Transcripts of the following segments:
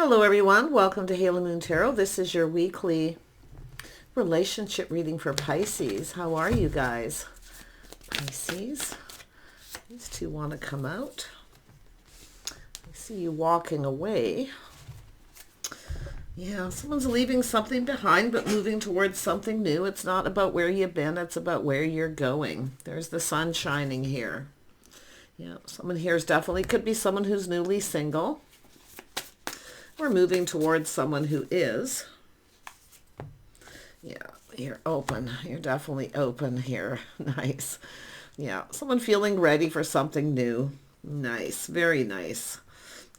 Hello everyone, welcome to Halo Moon Tarot. This is your weekly relationship reading for Pisces. How are you guys? Pisces, these two want to come out. I see you walking away. Yeah, someone's leaving something behind but moving towards something new. It's not about where you've been, it's about where you're going. There's the sun shining here. Yeah, someone here is definitely, could be someone who's newly single. We're moving towards someone who is. Yeah, you're open. You're definitely open here. Nice. Yeah, someone feeling ready for something new. Nice, very nice.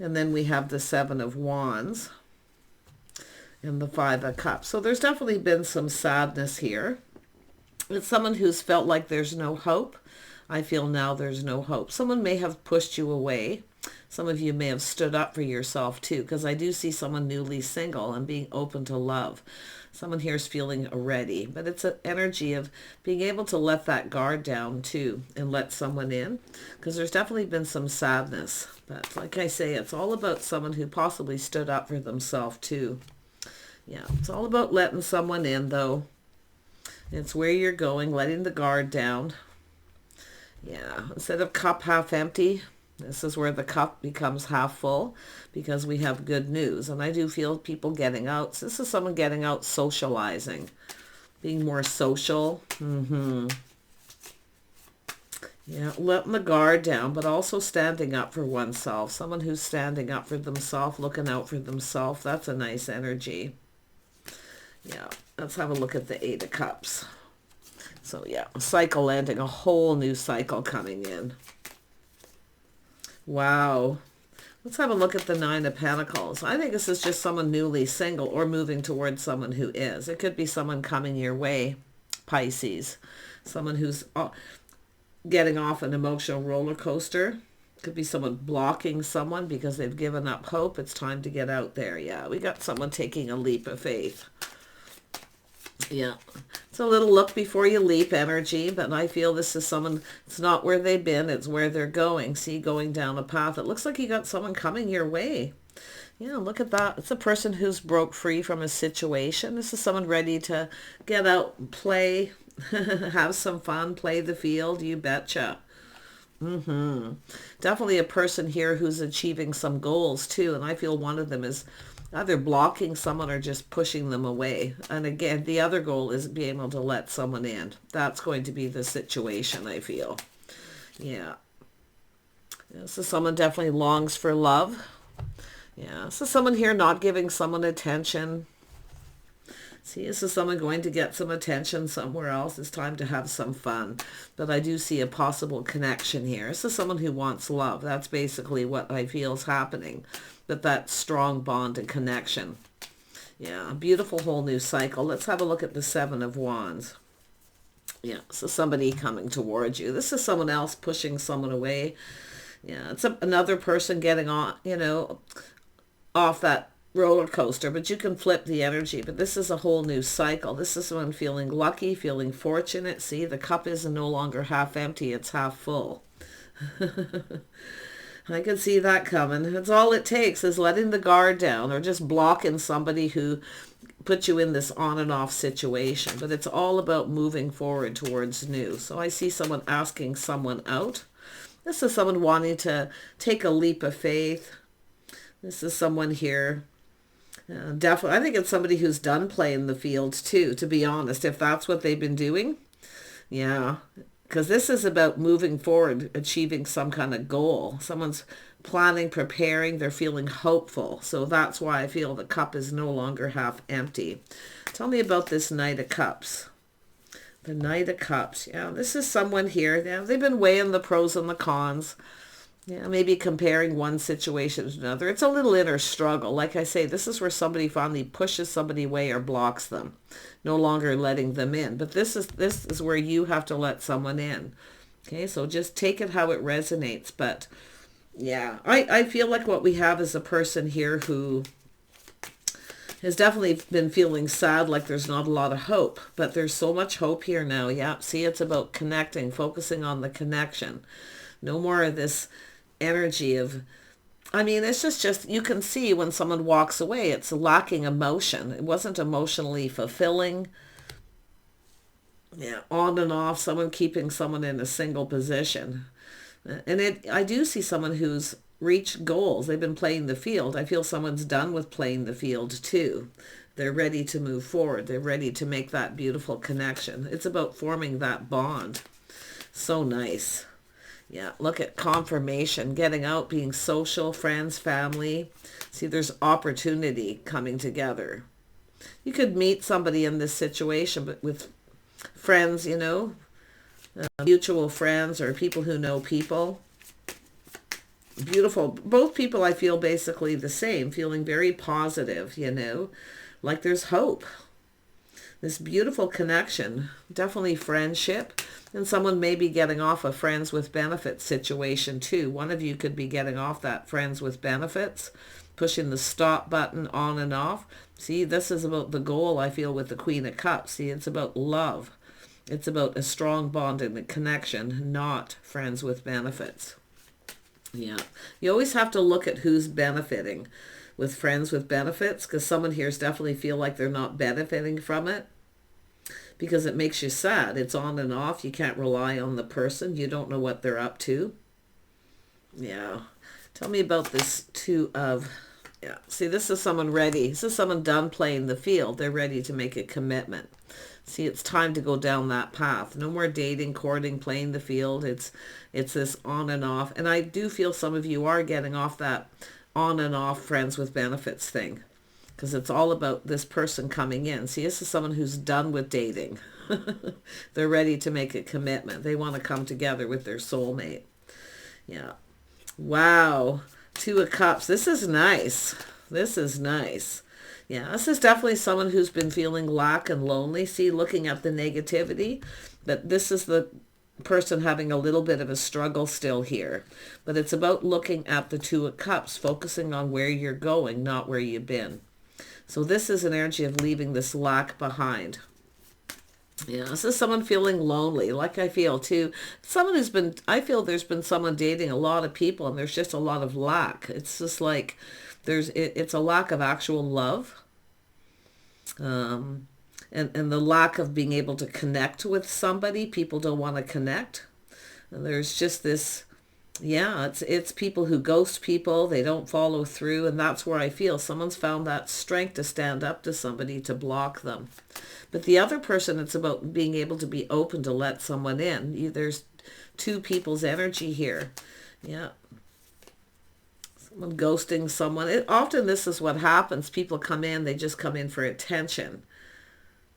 And then we have the Seven of Wands and the Five of Cups. So there's definitely been some sadness here. It's someone who's felt like there's no hope. I feel now there's no hope. Someone may have pushed you away. Some of you may have stood up for yourself too, because I do see someone newly single and being open to love. Someone here is feeling ready, but it's an energy of being able to let that guard down too and let someone in, because there's definitely been some sadness. But like I say, it's all about someone who possibly stood up for themselves too. Yeah, it's all about letting someone in though. It's where you're going, letting the guard down. Yeah, instead of cup half empty, this is where the cup becomes half full, because we have good news. And I do feel people getting out. So this is someone getting out, socializing, being more social. Yeah, letting the guard down, but also standing up for oneself. Someone who's standing up for themselves, looking out for themselves. That's a nice energy. Yeah, let's have a look at the Eight of Cups. So yeah, a cycle ending, a whole new cycle coming in. Wow. Let's have a look at the Nine of Pentacles. I think this is just someone newly single or moving towards someone who is. It could be someone coming your way, Pisces. Someone who's getting off an emotional roller coaster. Could be someone blocking someone because they've given up hope. It's time to get out there. Yeah, we got someone taking a leap of faith. Yeah, it's a little look before you leap energy, but I feel this is someone, it's not where they've been, it's where they're going. See, going down a path. It looks like you got someone coming your way. Yeah, look at that. It's a person who's broke free from a situation. This is someone ready to get out, play, have some fun, play the field, you betcha. Definitely a person here who's achieving some goals too, and I feel one of them is either blocking someone or just pushing them away. And again, the other goal is being able to let someone in. That's going to be the situation, I feel. Yeah. So someone definitely longs for love. Yeah. So someone here not giving someone attention. See, this is someone going to get some attention somewhere else. It's time to have some fun. But I do see a possible connection here. This is someone who wants love. That's basically what I feel is happening. But that strong bond and connection. Yeah, a beautiful whole new cycle. Let's have a look at the Seven of Wands. Yeah, so somebody coming towards you. This is someone else pushing someone away. Yeah, it's another person getting on, off that roller coaster, but you can flip the energy. But this is a whole new cycle. This is someone feeling lucky, feeling fortunate. See, the cup is no longer half empty, it's half full. I can see that coming. It's all it takes is letting the guard down or just blocking somebody who put you in this on and off situation. But it's all about moving forward towards new. So I see someone asking someone out. This is someone wanting to take a leap of faith. This is someone here. Definitely, I think it's somebody who's done playing the field too, to be honest, if that's what they've been doing. Yeah, because this is about moving forward, achieving some kind of goal. Someone's planning, preparing, they're feeling hopeful. So that's why I feel the cup is no longer half empty. Tell me about this Knight of Cups. The Knight of Cups. Yeah, this is someone here. Yeah, they've been weighing the pros and the cons. Yeah, maybe comparing one situation to another. It's a little inner struggle. Like I say, this is where somebody finally pushes somebody away or blocks them, no longer letting them in. But this is where you have to let someone in. Okay, so just take it how it resonates. But yeah, I feel like what we have is a person here who has definitely been feeling sad, like there's not a lot of hope. But there's so much hope here now. Yeah, see, it's about connecting, focusing on the connection. No more of this energy of I mean, it's just, you can see when someone walks away, it's lacking emotion. It wasn't emotionally fulfilling. Yeah, on and off, someone keeping someone in a single position. And I do see someone who's reached goals. They've been playing the field. I feel someone's done with playing the field too. They're ready to move forward. They're ready to make that beautiful connection. It's about forming that bond. So nice. Yeah, look at confirmation, getting out, being social, friends, family. See, there's opportunity coming together. You could meet somebody in this situation, but with friends, you know, mutual friends or people who know people. Beautiful. Both people I feel basically the same, feeling very positive, you know, like there's hope. This beautiful connection, definitely friendship. And someone may be getting off a friends with benefits situation too. One of you could be getting off that friends with benefits, pushing the stop button on and off. See, this is about the goal I feel with the Queen of Cups. See, it's about love. It's about a strong bond and a connection, not friends with benefits. Yeah. You always have to look at who's benefiting with friends with benefits, because someone here is definitely feel like they're not benefiting from it, because it makes you sad. It's on and off. You can't rely on the person. You don't know what they're up to. Yeah. Tell me about this Two of... Yeah. See, this is someone ready. This is someone done playing the field. They're ready to make a commitment. See, it's time to go down that path. No more dating, courting, playing the field. It's this on and off. And I do feel some of you are getting off that on and off friends with benefits thing, because it's all about this person coming in. See, this is someone who's done with dating. They're ready to make a commitment. They want to come together with their soulmate. Yeah. Wow. Two of Cups. This is nice. This is nice. Yeah, this is definitely someone who's been feeling lack and lonely. See, looking at the negativity, but this is the person having a little bit of a struggle still here. But it's about looking at the Two of Cups, focusing on where you're going, not where you've been. So this is an energy of leaving this lack behind. Yeah, this is someone feeling lonely, like I feel too. Someone who's been, I feel there's been someone dating a lot of people and there's just a lot of lack. It's just like it's a lack of actual love. And the lack of being able to connect with somebody. People don't want to connect. And there's just this, yeah, it's people who ghost people. They don't follow through. And that's where I feel someone's found that strength to stand up to somebody, to block them. But the other person, it's about being able to be open to let someone in. There's two people's energy here. Yeah. Someone ghosting someone. Often this is what happens. People come in, they just come in for attention.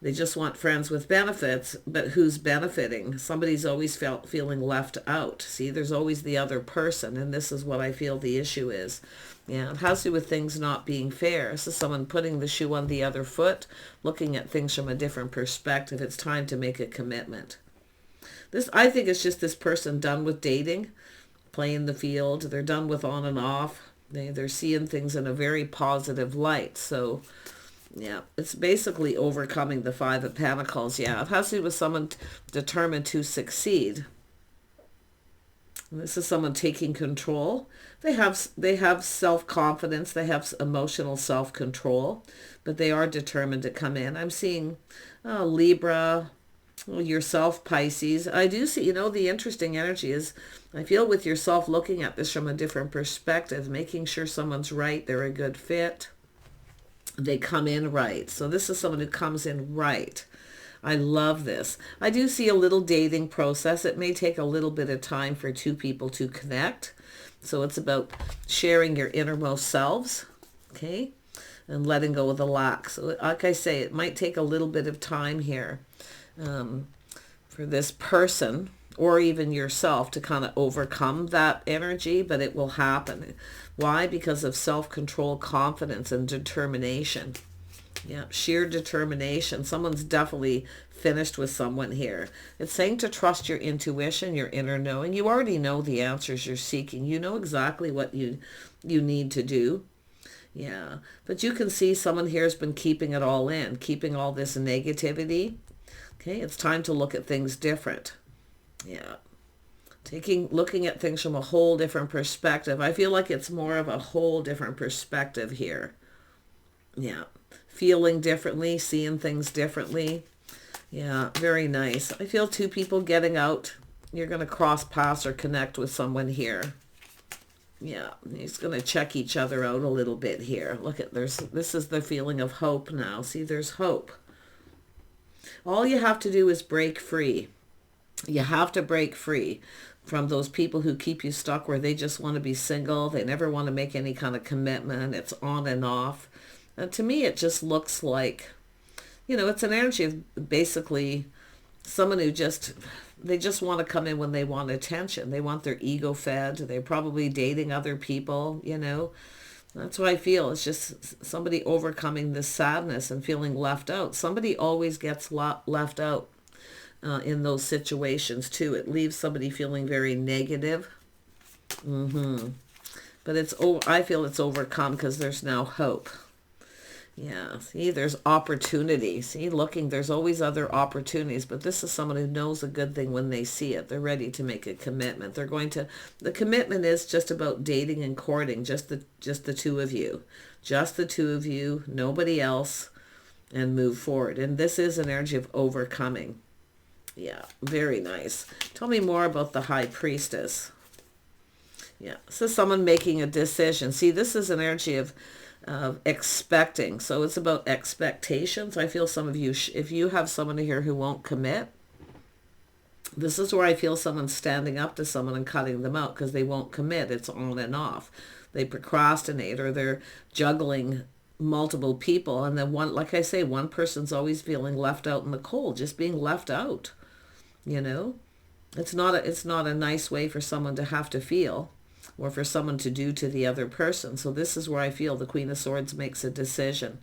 They just want friends with benefits, but who's benefiting? Somebody's always feeling left out. See, there's always the other person, and this is what I feel the issue is. Yeah, it has to do with things not being fair. This is someone putting the shoe on the other foot, looking at things from a different perspective. It's time to make a commitment. This, I think it's just this person done with dating, playing the field. They're done with on and off. They're seeing things in a very positive light. So, yeah, it's basically overcoming the Five of Pentacles. Yeah, it has to do with someone determined to succeed. And this is someone taking control. They have self-confidence. They have emotional self-control, but they are determined to come in. I'm seeing Libra, yourself, Pisces. I do see, the interesting energy is, I feel with yourself looking at this from a different perspective, making sure someone's right, they're a good fit, they come in right. So this is someone who comes in right. I love this. I do see a little dating process. It may take a little bit of time for two people to connect. So it's about sharing your innermost selves, okay, and letting go of the lack. So like I say, it might take a little bit of time here for this person or even yourself to kind of overcome that energy, but it will happen. Why? Because of self-control, confidence, and determination. Yeah, sheer determination. Someone's definitely finished with someone here. It's saying to trust your intuition, your inner knowing. You already know the answers you're seeking. You know exactly what you need to do. Yeah, but you can see someone here has been keeping it all in, keeping all this negativity. Okay, it's time to look at things different. Yeah. Looking at things from a whole different perspective. I feel like it's more of a whole different perspective here. Yeah. Feeling differently, seeing things differently. Yeah, very nice. I feel two people getting out. You're going to cross paths or connect with someone here. Yeah, he's going to check each other out a little bit here. Look at, this is the feeling of hope now. See, there's hope. All you have to do is break free. You have to break free from those people who keep you stuck where they just want to be single. They never want to make any kind of commitment. It's on and off. And to me, it just looks like, you know, it's an energy of basically someone who they just want to come in when they want attention. They want their ego fed. They're probably dating other people, you know. That's what I feel. It's just somebody overcoming this sadness and feeling left out. Somebody always gets left out in those situations too. It leaves somebody feeling very negative. But I feel it's overcome because there's now hope. Yeah, see, there's opportunity. See, there's always other opportunities, but this is someone who knows a good thing when they see it. They're ready to make a commitment. The commitment is just about dating and courting, just the two of you. Just the two of you, nobody else, and move forward. And this is an energy of overcoming. Yeah, very nice. Tell me more about the High Priestess. Yeah, this is someone making a decision. See, this is an energy of expecting. So it's about expectations. I feel some of you, if you have someone here who won't commit, this is where I feel someone standing up to someone and cutting them out because they won't commit. It's on and off. They procrastinate or they're juggling multiple people. And then like I say, one person's always feeling left out in the cold, just being left out. You know, it's not a nice way for someone to have to feel, or for someone to do to the other person. So this is where I feel the Queen of Swords makes a decision,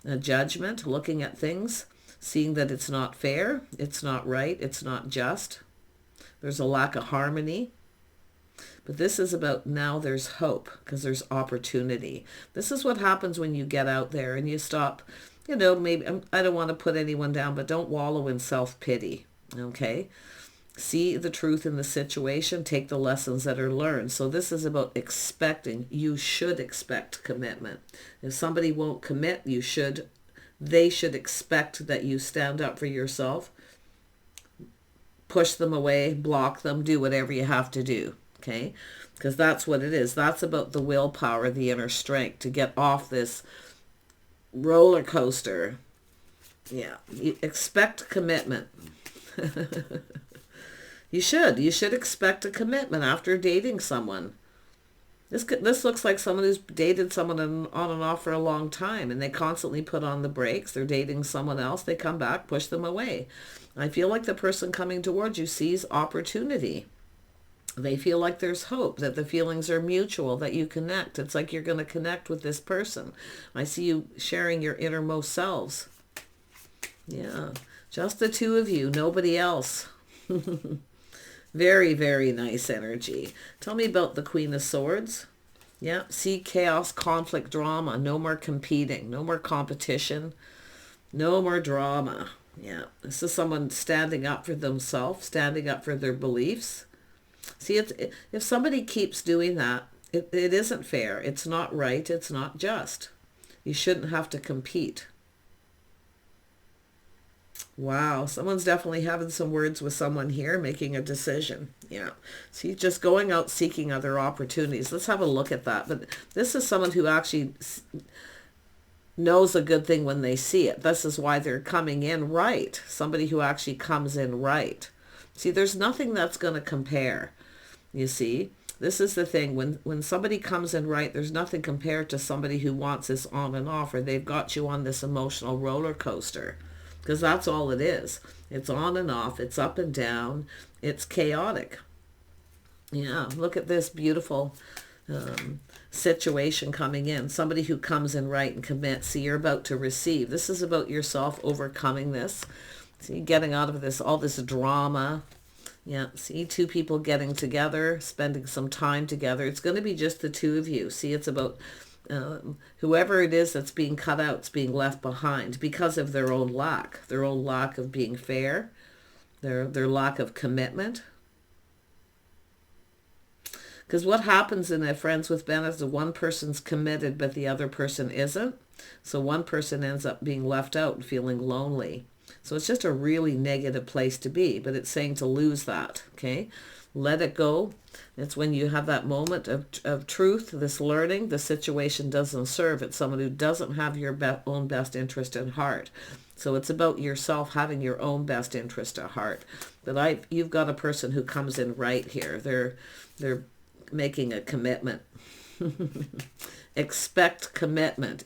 a judgment, looking at things, seeing that it's not fair, it's not right, it's not just. There's a lack of harmony. But this is about now there's hope because there's opportunity. This is what happens when you get out there and you stop, you know, maybe, I don't want to put anyone down, but don't wallow in self-pity, okay? See the truth in the situation, take the lessons that are learned. So this is about expecting. You should expect commitment. If somebody won't commit, they should expect that you stand up for yourself, push them away, block them, do whatever you have to do, okay? Because that's what it is. That's about the willpower, the inner strength to get off this roller coaster. Yeah, you expect commitment. You should expect a commitment after dating someone. This looks like someone who's dated someone on and off for a long time, and they constantly put on the brakes. They're dating someone else. They come back, push them away. I feel like the person coming towards you sees opportunity. They feel like there's hope, that the feelings are mutual, that you connect. It's like you're going to connect with this person. I see you sharing your innermost selves. Yeah, just the two of you, nobody else. Very, very nice energy. Tell me about the Queen of Swords. Yeah, see chaos, conflict, drama. No more competing. No more competition. No more drama. Yeah, this is someone standing up for themselves, standing up for their beliefs. See, if somebody keeps doing that, it isn't fair. It's not right. It's not just. You shouldn't have to compete. Wow, someone's definitely having some words with someone here, making a decision. Yeah. See, just going out seeking other opportunities. Let's have a look at that. But this is someone who actually knows a good thing when they see it. This is why they're coming in right. Somebody who actually comes in right. See, there's nothing that's going to compare. You see, this is the thing. When somebody comes in right, there's nothing compared to somebody who wants this on and off, or they've got you on this emotional roller coaster. Because that's all it is. It's on and off. It's up and down. It's chaotic. Yeah, look at this beautiful situation coming in. Somebody who comes in right and commits. See, you're about to receive. This is about yourself overcoming this. See, getting out of this, all this drama. Yeah, see, two people getting together, spending some time together. It's going to be just the two of you. See, it's about whoever it is that's being cut out, it's being left behind because of their own lack of being fair, their lack of commitment. Because what happens in a friends with benefits is one person's committed, but the other person isn't. So one person ends up being left out and feeling lonely. So it's just a really negative place to be, but it's saying to lose that, okay? Let it go. It's when you have that moment of truth, this learning, the situation doesn't serve. It's someone who doesn't have your own best interest at heart. So it's about yourself having your own best interest at heart. But you've got a person who comes in right here. They're making a commitment. Expect commitment.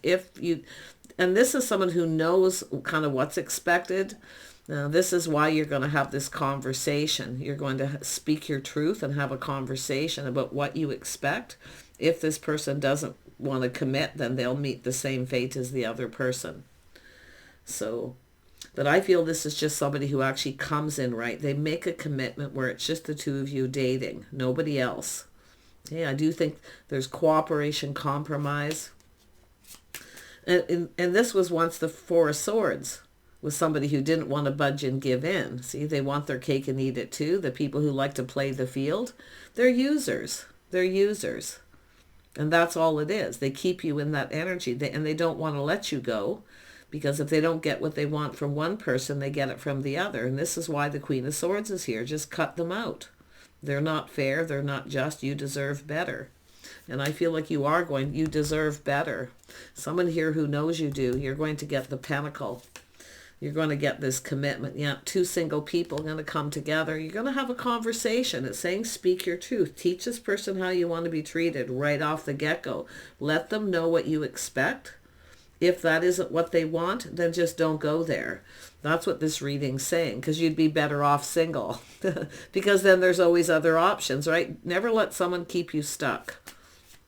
And this is someone who knows kind of what's expected. Now, this is why you're going to have this conversation. You're going to speak your truth and have a conversation about what you expect. If this person doesn't want to commit, then they'll meet the same fate as the other person. So, but I feel this is just somebody who actually comes in right. They make a commitment where it's just the two of you dating, nobody else. Yeah, I do think there's cooperation, compromise. And this was once the Four of Swords, with somebody who didn't want to budge and give in. See, they want their cake and eat it too. The people who like to play the field, they're users. They're users. And that's all it is. They keep you in that energy, and they don't want to let you go, because if they don't get what they want from one person, they get it from the other. And this is why the Queen of Swords is here. Just cut them out. They're not fair. They're not just. You deserve better. And I feel like you deserve better. Someone here who knows you do. You're going to get the Pentacle. You're going to get this commitment. Yeah, two single people are going to come together. You're going to have a conversation. It's saying speak your truth. Teach this person how you want to be treated right off the get-go. Let them know what you expect. If that isn't what they want, then just don't go there. That's what this reading's saying, because you'd be better off single. Because then there's always other options, right? Never let someone keep you stuck.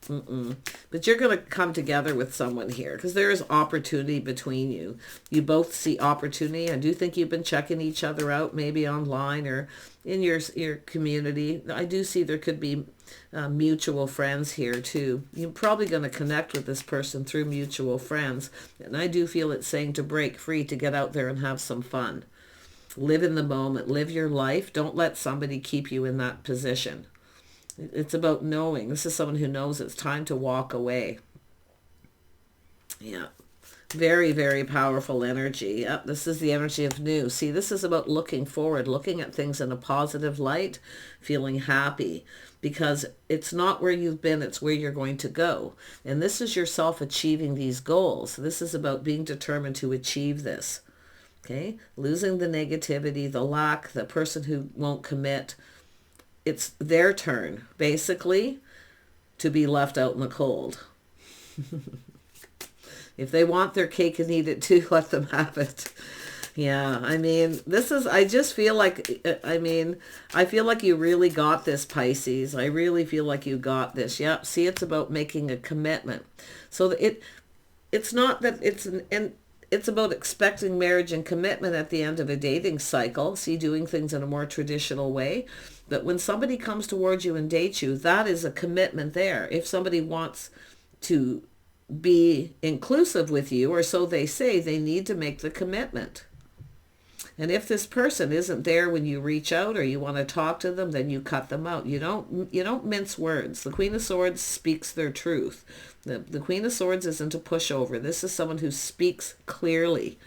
But you're going to come together with someone here, because there is opportunity between you. You both see opportunity. I do think you've been checking each other out, maybe online or in your community. I do see there could be mutual friends here too. You're probably going to connect with this person through mutual friends. And I do feel it's saying to break free, to get out there and have some fun. Live in the moment. Live your life. Don't let somebody keep you in that position. It's about knowing. This is someone who knows it's time to walk away. Yeah. Very, very powerful energy. Yep, this is the energy of new. See, this is about looking forward, looking at things in a positive light, feeling happy, because it's not where you've been, it's where you're going to go. And this is yourself achieving these goals. This is about being determined to achieve this. Okay? Losing the negativity, the lack, the person who won't commit. It's their turn, basically, to be left out in the cold. If they want their cake and eat it too, let them have it. Yeah, I mean, I just feel like, I feel like you really got this, Pisces. I really feel like you got this. Yeah, see, it's about making a commitment. So it's not that it's about expecting marriage and commitment at the end of a dating cycle. See, doing things in a more traditional way. But when somebody comes towards you and dates you, that is a commitment there. If somebody wants to be inclusive with you, or so they say, they need to make the commitment. And if this person isn't there when you reach out or you want to talk to them, then you cut them out. You don't mince words. The Queen of Swords speaks their truth. The Queen of Swords isn't a pushover. This is someone who speaks clearly.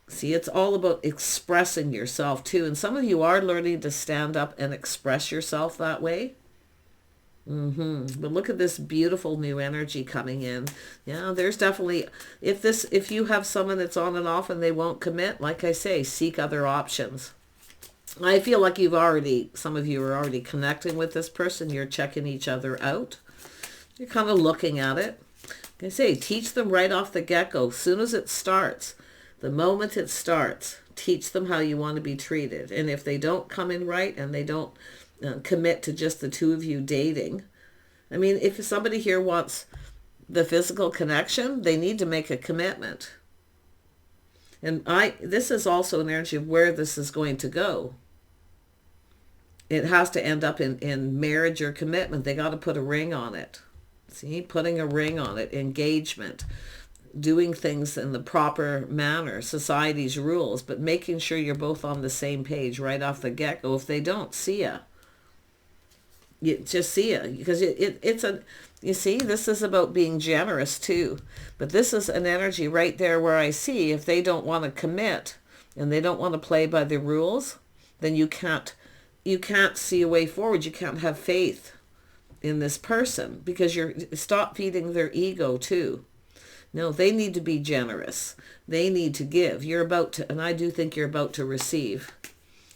See, it's all about expressing yourself too. And some of you are learning to stand up and express yourself that way. But look at this beautiful new energy coming in. Yeah, there's definitely, if you have someone that's on and off and they won't commit, like I say, seek other options. I feel like some of you are already connecting with this person. You're checking each other out. You're kind of looking at it. Like I say, teach them right off the get-go. As soon as it starts, the moment it starts, teach them how you want to be treated. And if they don't come in right and they don't commit to just the two of you dating, I mean, if somebody here wants the physical connection, they need to make a commitment. And this is also an energy of where this is going to go. It has to end up in marriage or commitment. They got to put a ring on it. See, putting a ring on it, engagement, doing things in the proper manner, society's rules, but making sure you're both on the same page right off the get-go. If they don't, see ya. You just see it, because it's a, you see, this is about being generous too. But this is an energy right there where I see if they don't want to commit and they don't want to play by the rules, then you can't see a way forward. You can't have faith in this person, because you're, stop feeding their ego too. No, they need to be generous. They need to give. You're about to, and I do think you're about to receive.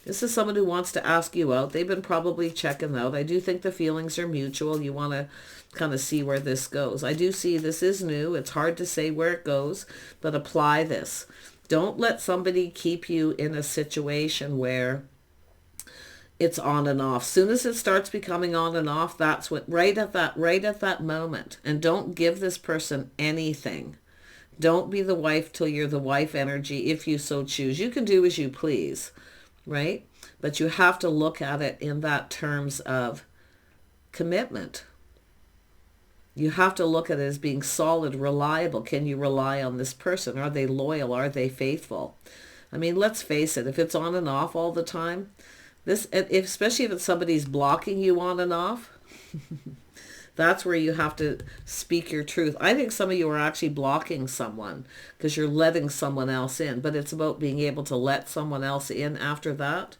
This is someone who wants to ask you out. They've been probably checking out. I do think the feelings are mutual. You want to kind of see where this goes. I do see this is new. It's hard to say where it goes, but apply this. Don't let somebody keep you in a situation where it's on and off. Soon as it starts becoming on and off, that's what, right at that moment. And don't give this person anything. Don't be the wife till you're the wife energy, if you so choose. You can do as you please, right? But you have to look at it in that terms of commitment. You have to look at it as being solid, reliable. Can you rely on this person? Are they loyal? Are they faithful? I mean, let's face it, if it's on and off all the time, this, especially if somebody's blocking you on and off, that's where you have to speak your truth. I think some of you are actually blocking someone because you're letting someone else in, but it's about being able to let someone else in after that.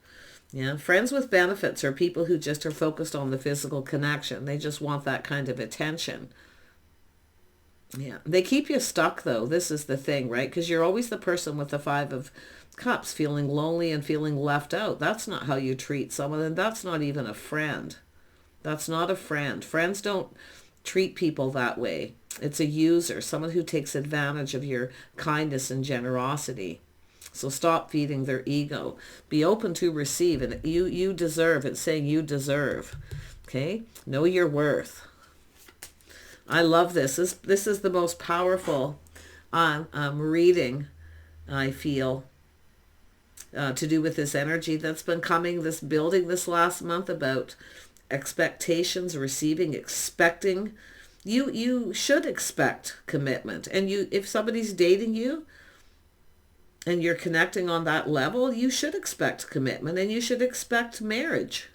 Yeah, friends with benefits are people who just are focused on the physical connection. They just want that kind of attention. Yeah, they keep you stuck though. This is the thing, right? Because you're always the person with the Five of Cups feeling lonely and feeling left out. That's not how you treat someone, and that's not even a friend. That's not a friend. Friends don't treat people that way. It's a user, someone who takes advantage of your kindness and generosity. So stop feeding their ego. Be open to receive, and you deserve. It's saying you deserve. Okay? Know your worth. I love this. This is the most powerful reading, I feel, to do with this energy that's been coming, this building this last month, about expectations, receiving, expecting. You should expect commitment. And if somebody's dating you and you're connecting on that level, you should expect commitment and you should expect marriage.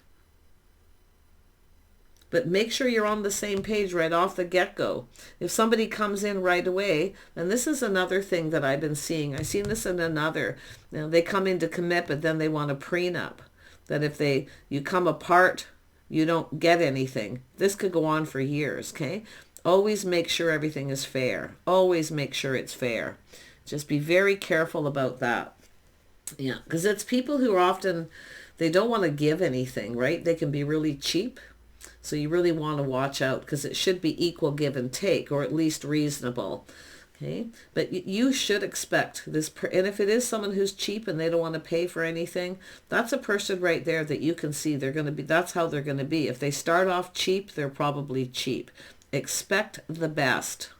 But make sure you're on the same page right off the get-go. If somebody comes in right away, and this is another thing that I've been seeing. I've seen this in another. They come in to commit, but then they want a prenup. That if you come apart, you don't get anything. This could go on for years, okay? Always make sure everything is fair. Always make sure it's fair. Just be very careful about that. Yeah, because it's people who are often, they don't want to give anything, right? They can be really cheap. So you really want to watch out, because it should be equal give and take, or at least reasonable. Okay, but you should expect this. And if it is someone who's cheap and they don't want to pay for anything, that's a person right there that you can see they're going to be. That's how they're going to be. If they start off cheap, they're probably cheap. Expect the best.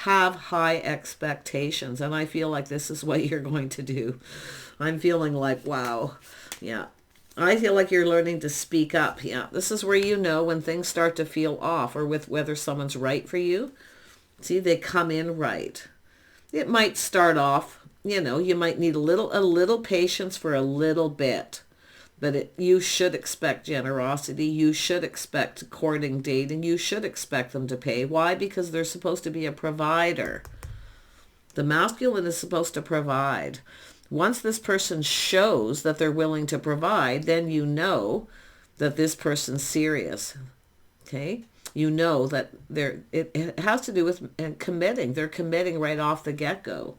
Have high expectations, and I feel like this is what you're going to do. I'm feeling like, wow, yeah. I feel like you're learning to speak up. Yeah, this is where you know when things start to feel off, or with whether someone's right for you. See, they come in right. It might start off, you might need a little patience for a little bit. But you should expect generosity. You should expect courting, dating. You should expect them to pay. Why? Because they're supposed to be a provider. The masculine is supposed to provide. Once this person shows that they're willing to provide, then you know that this person's serious. Okay? You know that it has to do with committing. They're committing right off the get-go.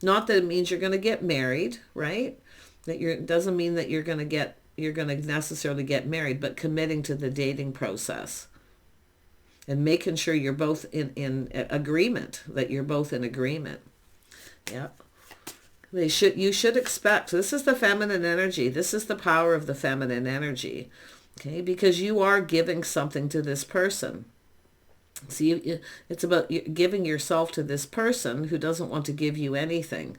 Not that it means you're going to get married, right? It doesn't mean that you're going to necessarily get married, but committing to the dating process. And making sure you're both in agreement, that you're both in agreement. Yeah. You should expect, this is the feminine energy. This is the power of the feminine energy. Okay, because you are giving something to this person. See, it's about giving yourself to this person who doesn't want to give you anything.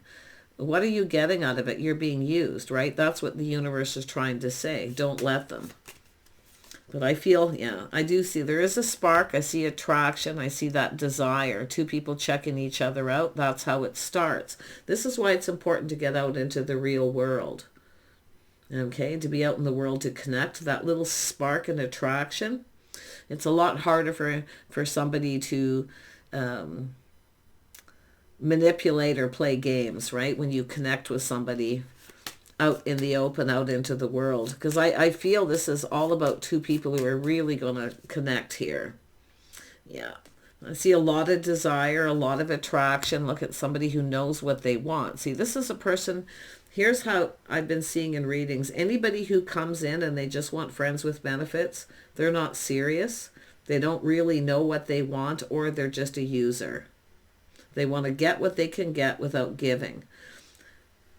What are you getting out of it? You're being used, right? That's what the universe is trying to say. Don't let them. But I feel, I do see there is a spark. I see attraction. I see that desire. Two people checking each other out. That's how it starts. This is why it's important to get out into the real world. Okay, to be out in the world, to connect. That little spark and attraction. It's a lot harder for somebody to manipulate or play games, right? When you connect with somebody out in the open, out into the world. Because I feel this is all about two people who are really going to connect here. Yeah. I see a lot of desire, a lot of attraction. Look at somebody who knows what they want. See, this is a person, here's how I've been seeing in readings. Anybody who comes in and they just want friends with benefits, they're not serious. They don't really know what they want, or they're just a user. They want to get what they can get without giving.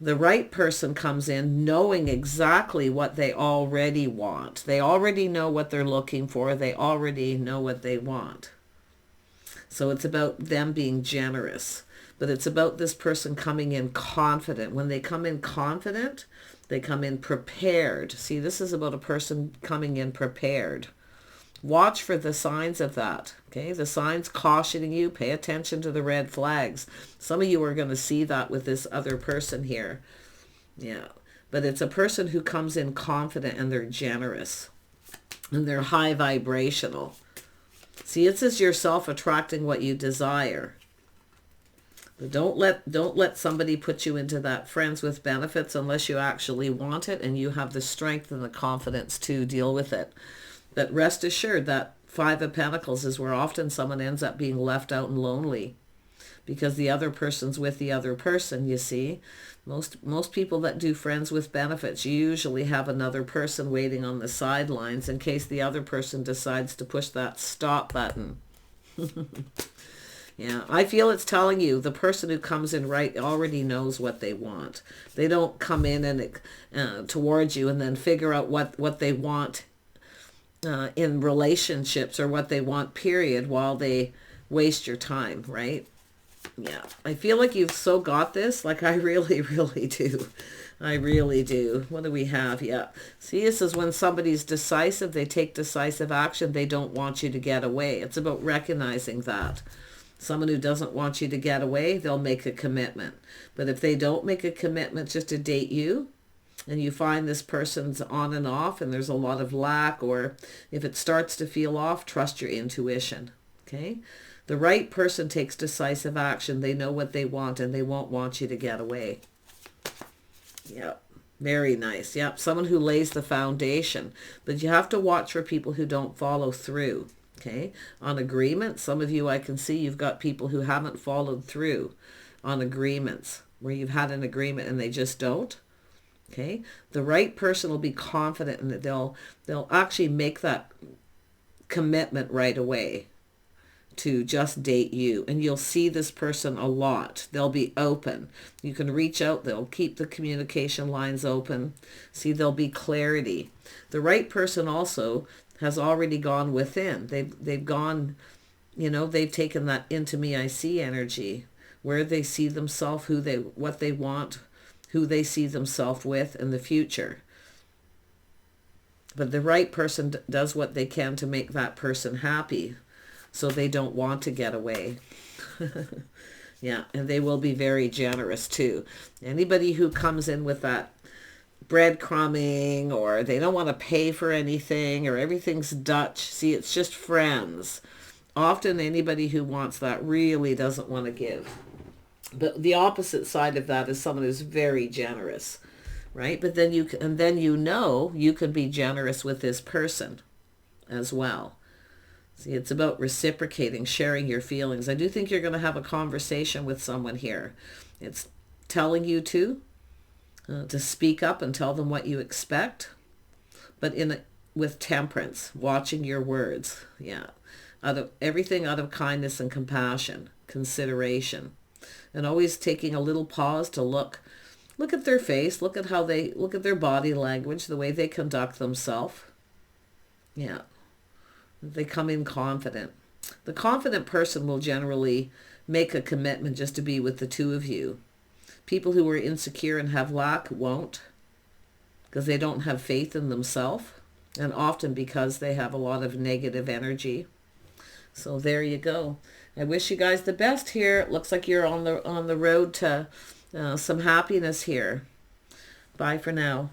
The right person comes in knowing exactly what they already want. They already know what they're looking for. They already know what they want. So it's about them being generous. But it's about this person coming in confident. When they come in confident, they come in prepared. See, this is about a person coming in prepared. Watch for the signs of that. Okay, the signs cautioning you. Pay attention to the red flags. Some of you are going to see that with this other person here. Yeah, but it's a person who comes in confident and they're generous. And they're high vibrational. See, it's as yourself attracting what you desire. But don't let somebody put you into that friends with benefits unless you actually want it and you have the strength and the confidence to deal with it. But rest assured that Five of Pentacles is where often someone ends up being left out and lonely because the other person's with the other person, you see. Most people that do friends with benefits usually have another person waiting on the sidelines in case the other person decides to push that stop button. Yeah, I feel it's telling you the person who comes in right already knows what they want. They don't come in and towards you and then figure out what they want in relationships or what they want, period, while they waste your time, right? Yeah, I feel like you've so got this. Like I really, really do. I really do. What do we have? Yeah. See, this is when somebody's decisive. They take decisive action. They don't want you to get away. It's about recognizing that. Someone who doesn't want you to get away, they'll make a commitment. But if they don't make a commitment just to date you, and you find this person's on and off and there's a lot of lack, or if it starts to feel off, trust your intuition. Okay? The right person takes decisive action. They know what they want and they won't want you to get away. Yep. Very nice. Yep. Someone who lays the foundation. But you have to watch for people who don't follow through. Okay? On agreements, some of you I can see you've got people who haven't followed through on agreements where you've had an agreement and they just don't. Okay? The right person will be confident in that they'll actually make that commitment right away to just date you, and you'll see this person a lot. They'll be open. You can reach out. They'll keep the communication lines open. See, there'll be clarity. The right person also has already gone within. They've gone, they've taken that into me I see energy, where they see themselves, what they want, who they see themselves with in the future. But the right person does what they can to make that person happy, so they don't want to get away. Yeah, and they will be very generous too. Anybody who comes in with that breadcrumbing, or they don't want to pay for anything, or everything's Dutch. See, it's just friends. Often anybody who wants that really doesn't want to give. But the opposite side of that is someone who's very generous, right? But then you can be generous with this person as well. See, it's about reciprocating, sharing your feelings. I do think you're going to have a conversation with someone here. It's telling you to speak up and tell them what you expect, but with temperance, watching your words. Yeah, everything out of kindness and compassion, consideration, and always taking a little pause to look at their face, look at their body language, the way they conduct themselves. Yeah. They come in confident. The confident person will generally make a commitment just to be with the two of you. People who are insecure and have lack won't, because they don't have faith in themselves, and often because they have a lot of negative energy. So there you go. I wish you guys the best here. It looks like you're on the road to some happiness here. Bye for now.